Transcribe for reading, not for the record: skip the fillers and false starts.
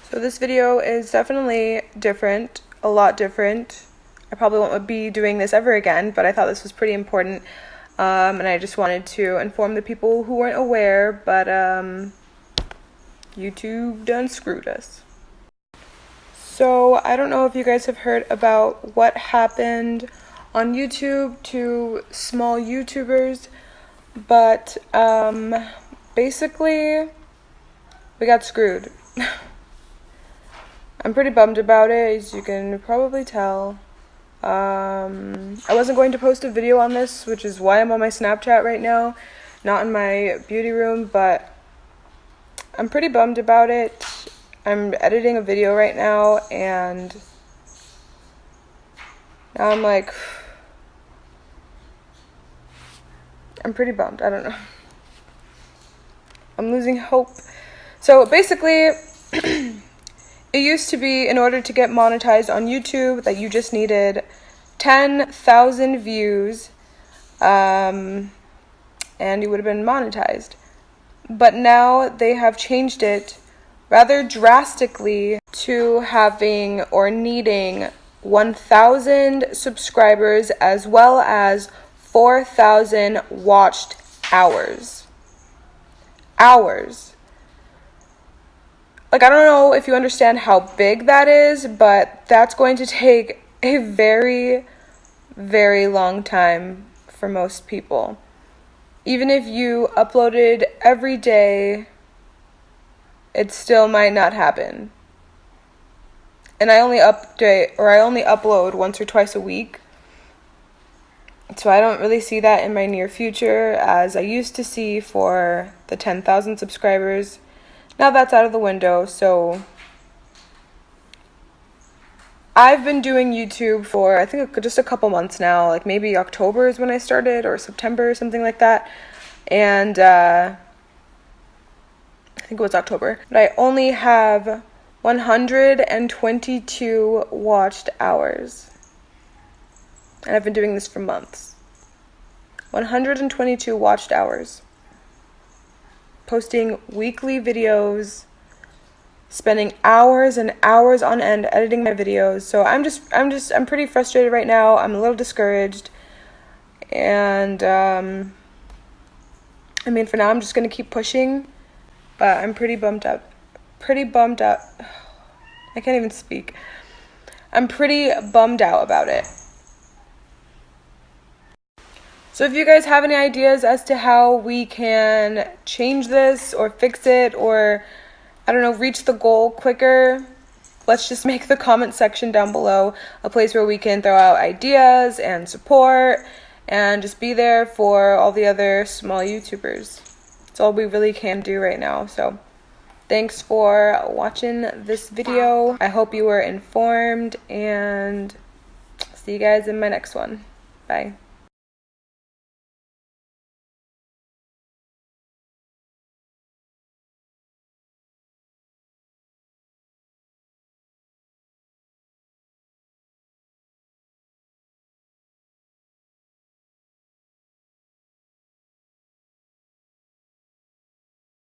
So this video is definitely different, a lot different. I probably won't be doing this ever again, but I thought this was pretty important. And I just wanted to inform the people who weren't aware, but YouTube done screwed us. So I don't know if you guys have heard about what happened on YouTube to small YouTubers, but basically we got screwed. I'm pretty bummed about it, as you can probably tell. I wasn't going to post a video on this, which is why I'm on my Snapchat right now, not in my beauty room, but I'm pretty bummed about it. I'm editing a video right now, and now I'm like, I'm pretty bummed. I don't know. I'm losing hope. So basically, it used to be, in order to get monetized on YouTube, that you just needed 10,000 views, and you would have been monetized. But now they have changed it rather drastically to having or needing 1,000 subscribers as well as 4,000 watched hours. Like, I don't know if you understand how big that is, but that's going to take a very, very long time for most people. Even if you uploaded every day, it still might not happen. And I only upload once or twice a week. So I don't really see that in my near future, as I used to see for the 10,000 subscribers. Now that's out of the window, so I've been doing YouTube for, I think, just a couple months now. Like maybe October is when I started, or September or something like that. And I think it was October. But I only have 122 watched hours. And I've been doing this for months. 122 watched hours. Posting weekly videos, spending hours and hours on end editing my videos. So I'm pretty frustrated right now. I'm a little discouraged. And I mean, for now I'm just going to keep pushing, but I'm pretty bummed out. I can't even speak. I'm pretty bummed out about it. So if you guys have any ideas as to how we can change this or fix it, or, I don't know, reach the goal quicker, let's just make the comment section down below a place where we can throw out ideas and support and just be there for all the other small YouTubers. That's all we really can do right now. So thanks for watching this video. I hope you were informed, and see you guys in my next one. Bye.